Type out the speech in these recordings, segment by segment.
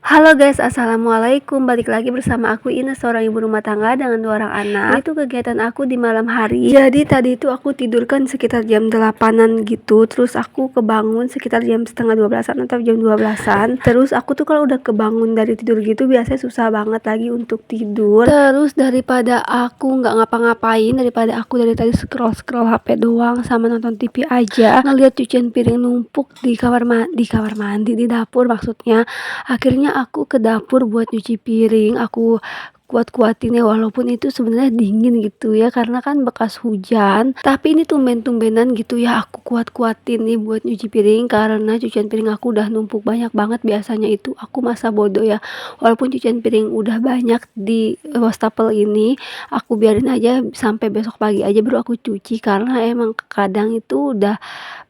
Halo guys, assalamualaikum. Balik lagi bersama aku Ines, seorang ibu rumah tangga dengan 2 orang anak. Itu kegiatan aku di malam hari. Jadi tadi itu aku tidur kan sekitar jam 8-an gitu. Terus aku kebangun sekitar jam setengah 12-an atau jam 12-an. Terus aku tuh kalau udah kebangun dari tidur gitu biasanya susah banget lagi untuk tidur. Terus daripada aku nggak ngapa-ngapain, daripada aku dari tadi scroll HP doang sama nonton TV aja, ngeliat cucian piring numpuk di kamar mandi, di dapur maksudnya. Akhirnya aku ke dapur buat nyuci piring, aku kuat-kuatin ya, walaupun itu sebenarnya dingin gitu ya, karena kan bekas hujan. Tapi ini tumben-tumbenan gitu ya, aku kuat-kuatin nih buat nyuci piring, karena cucian piring aku udah numpuk banyak banget. Biasanya itu aku masa bodoh ya, walaupun cucian piring udah banyak di wastafel ini, aku biarin aja sampai besok pagi aja baru aku cuci, karena emang kadang itu udah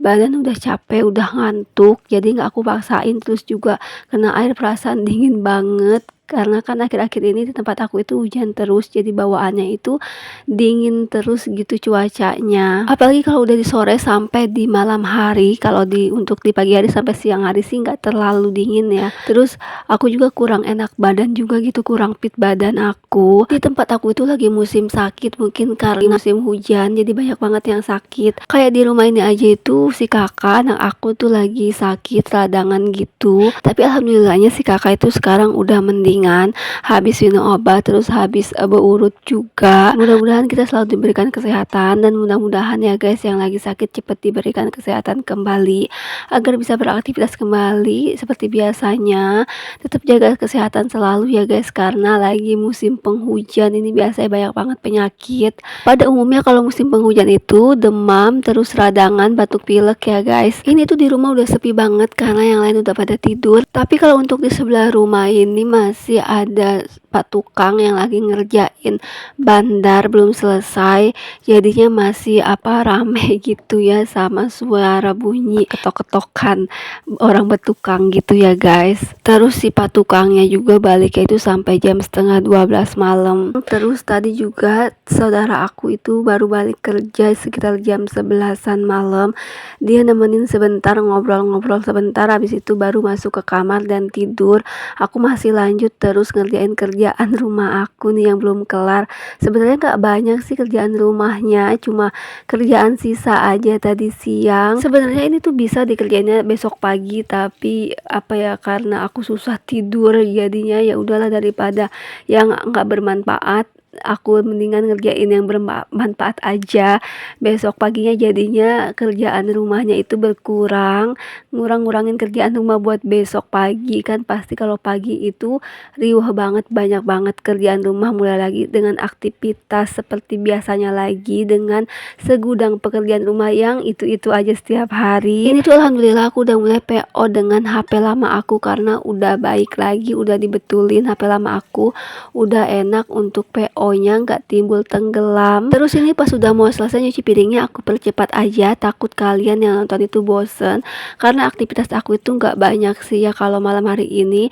badan udah capek, udah ngantuk, jadi nggak aku paksain. Terus juga kena air perasaan dingin banget, karena kan akhir-akhir ini di tempat aku itu hujan terus, jadi bawaannya itu dingin terus gitu cuacanya. Apalagi kalau udah di sore sampai di malam hari, kalau untuk di pagi hari sampai siang hari sih nggak terlalu dingin ya. Terus aku juga kurang enak badan juga gitu, kurang fit badan aku. Di tempat aku itu lagi musim sakit, mungkin karena musim hujan jadi banyak banget yang sakit. Kayak di rumah ini aja itu si kakak anak aku tuh lagi sakit radangan gitu. Tapi alhamdulillahnya si kakak itu sekarang udah mendingan, habis minum obat, terus habis berurut juga. Mudah-mudahan kita selalu diberikan kesehatan, dan mudah-mudahan ya guys yang lagi sakit cepat diberikan kesehatan kembali agar bisa beraktivitas kembali seperti biasanya. Tetap jaga kesehatan selalu ya guys, karena lagi musim penghujan ini biasanya banyak banget penyakit. Pada umumnya kalau musim penghujan itu demam, terus radangan, batuk pilek ya guys. Ini tuh di rumah udah sepi banget karena yang lain udah pada tidur. Tapi kalau untuk di sebelah rumah ini masih ada pak tukang yang lagi ngerjain bandar belum selesai. Jadinya masih rame gitu ya, sama suara bunyi ketok-ketokan orang bertukang gitu ya guys. Terus si pak tukangnya juga baliknya itu sampai jam setengah 12 malam. Terus tadi juga saudara aku itu baru balik kerja sekitar jam 11-an malam. Dia nemenin sebentar, ngobrol-ngobrol sebentar, habis itu baru masuk ke kamar dan tidur. Aku masih lanjut terus ngerjain kerjaan rumah aku nih yang belum kelar. Sebenarnya nggak banyak sih kerjaan rumahnya, cuma kerjaan sisa aja tadi siang. Sebenarnya ini tuh bisa dikerjainnya besok pagi, tapi karena aku susah tidur, jadinya ya udahlah, daripada yang nggak bermanfaat aku mendingan ngerjain yang bermanfaat aja. Besok paginya jadinya kerjaan rumahnya itu berkurang, ngurangin kerjaan rumah buat besok pagi. Kan pasti kalau pagi itu riuh banget, banyak banget kerjaan rumah, mulai lagi dengan aktivitas seperti biasanya lagi, dengan segudang pekerjaan rumah yang itu aja setiap hari. Ini tuh alhamdulillah aku udah mulai PO dengan HP lama aku, karena udah baik lagi, udah dibetulin HP lama aku, udah enak untuk PO-nya, nggak timbul tenggelam. Terus ini pas udah mau selesai nyuci piringnya, aku percepat aja, takut kalian yang nonton itu bosen, karena aktivitas aku itu nggak banyak sih ya. Kalau malam hari ini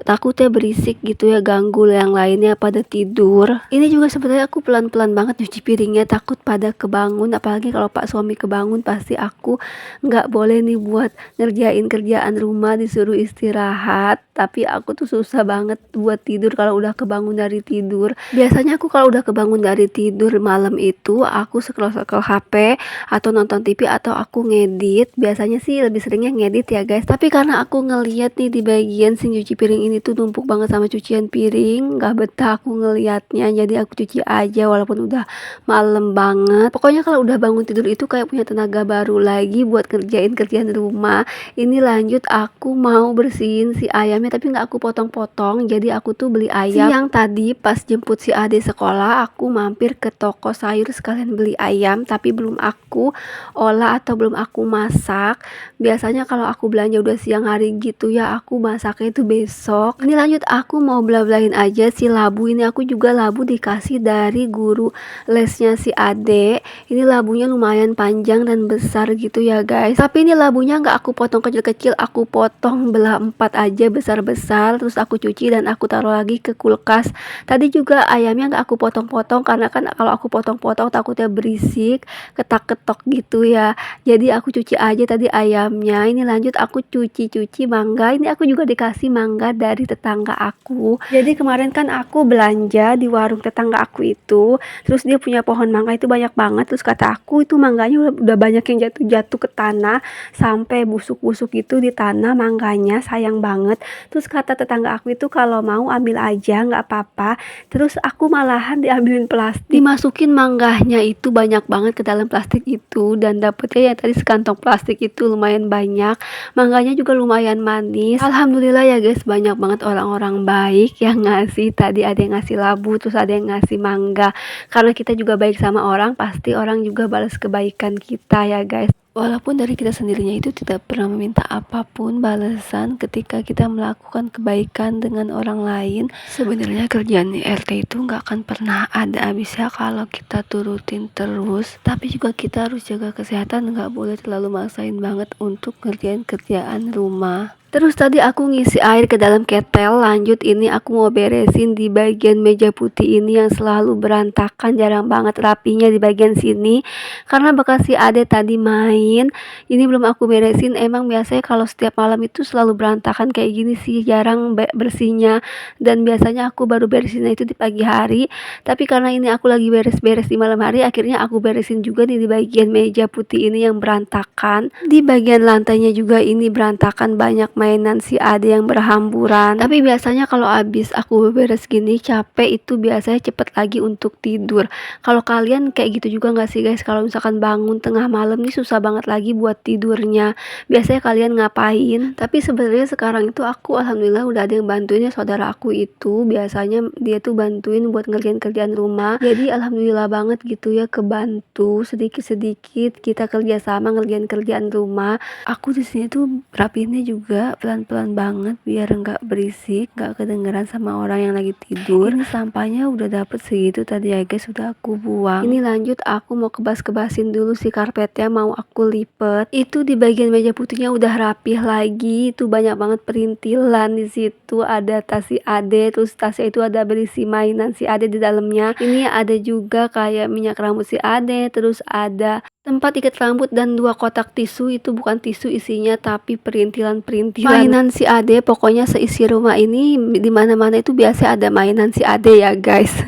takutnya berisik gitu ya, ganggu yang lainnya pada tidur. Ini juga sebenarnya aku pelan-pelan banget nyuci piringnya, takut pada kebangun. Apalagi kalau pak suami kebangun, pasti aku nggak boleh nih buat ngerjain kerjaan rumah, disuruh istirahat. Tapi aku tuh susah banget buat tidur kalau udah kebangun dari tidur. Biasanya aku kalau udah kebangun dari tidur malam itu, aku scroll HP atau nonton TV atau aku ngedit. Biasanya sih lebih seringnya ngedit ya guys. Tapi karena aku ngeliat nih di bagian sing cuci piring ini tuh numpuk banget sama cucian piring, nggak betah aku ngeliatnya, jadi aku cuci aja walaupun udah malam banget. Pokoknya kalau udah bangun tidur itu kayak punya tenaga baru lagi buat kerjain kerjaan rumah. Ini lanjut aku mau bersihin si ayamnya, tapi nggak aku potong-potong. Jadi aku tuh beli ayam. Siang tadi pas jemput si ade sekolah, aku mampir ke toko sayur sekalian beli ayam, tapi belum aku olah atau belum aku masak. Biasanya kalau aku belanja udah siang hari gitu ya, aku masaknya itu besok. Ini lanjut aku mau bela-belain aja si labu. Ini aku juga labu dikasih dari guru lesnya si ade. Ini labunya lumayan panjang dan besar gitu ya guys. Tapi ini labunya nggak aku potong kecil-kecil, aku potong belah 4 aja besar-besar. Terus aku cuci dan aku taruh lagi ke kulkas. Tadi juga ayamnya usah aku potong-potong karena kan kalau aku potong-potong takutnya berisik, ketak-ketok gitu ya. Jadi aku cuci aja tadi ayamnya. Ini lanjut aku cuci-cuci mangga. Ini aku juga dikasih mangga dari tetangga aku. Jadi kemarin kan aku belanja di warung tetangga aku itu, terus dia punya pohon mangga itu banyak banget. Terus kata aku itu mangganya udah banyak yang jatuh-jatuh ke tanah sampai busuk-busuk gitu di tanah mangganya, sayang banget. Terus kata tetangga aku itu kalau mau ambil aja nggak apa-apa. Terus aku malahan diambilin plastik, dimasukin mangganya itu banyak banget ke dalam plastik itu, dan dapetnya ya tadi sekantong plastik itu lumayan banyak. Mangganya juga lumayan manis. Alhamdulillah ya guys, banyak banget orang-orang baik yang ngasih. Tadi ada yang ngasih labu, terus ada yang ngasih mangga. Karena kita juga baik sama orang, pasti orang juga balas kebaikan kita ya guys. Walaupun dari kita sendirinya itu tidak pernah meminta apapun balasan ketika kita melakukan kebaikan dengan orang lain. Sebenarnya kerjaan di RT itu nggak akan pernah ada habisnya kalau kita turutin terus. Tapi juga kita harus jaga kesehatan, nggak boleh terlalu maksain banget untuk ngerjain kerjaan rumah. Terus tadi aku ngisi air ke dalam ketel, lanjut ini aku mau beresin di bagian meja putih ini yang selalu berantakan, jarang banget rapinya di bagian sini. Karena bekas si Ade tadi main, ini belum aku beresin. Emang biasanya kalau setiap malam itu selalu berantakan kayak gini sih, jarang bersihnya. Dan biasanya aku baru beresinnya itu di pagi hari. Tapi karena ini aku lagi beres-beres di malam hari, akhirnya aku beresin juga nih di bagian meja putih ini yang berantakan. Di bagian lantainya juga ini berantakan, banyak mainan si Ade yang berhamburan. Tapi biasanya kalau abis aku beres gini capek itu biasanya cepet lagi untuk tidur. Kalau kalian kayak gitu juga nggak sih guys? Kalau misalkan bangun tengah malam nih susah banget lagi buat tidurnya. Biasanya kalian ngapain? Tapi sebenarnya sekarang itu aku alhamdulillah udah ada yang bantuin ya. Saudara aku itu biasanya dia tuh bantuin buat ngerjain kerjaan rumah. Jadi alhamdulillah banget gitu ya, kebantu sedikit-sedikit kita kerja sama ngerjain kerjaan rumah. Aku di sini tuh rapiinnya juga pelan-pelan banget biar nggak berisik, nggak kedengeran sama orang yang lagi tidur. Ini sampahnya udah dapet segitu tadi ya guys, udah aku buang. Ini lanjut aku mau kebas-kebasin dulu si karpetnya, mau aku lipet. Itu di bagian meja putihnya udah rapih lagi. Itu banyak banget perintilan di situ. Ada tas si Ade, terus tasnya itu ada berisi mainan si Ade di dalamnya. Ini ada juga kayak minyak rambut si Ade, terus ada tempat ikat rambut dan 2 kotak tisu. Itu bukan tisu isinya tapi perintilan-perintilan mainan si Ade. Pokoknya seisi rumah ini di mana-mana itu biasa ada mainan si Ade ya guys.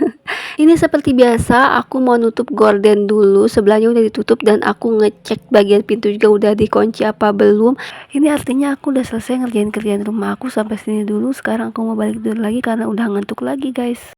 Ini seperti biasa aku mau nutup gorden dulu, sebelahnya udah ditutup dan aku ngecek bagian pintu juga udah dikunci apa belum. Ini artinya aku udah selesai ngerjain kerjaan rumah aku sampai sini dulu. Sekarang aku mau balik tidur lagi karena udah ngantuk lagi guys.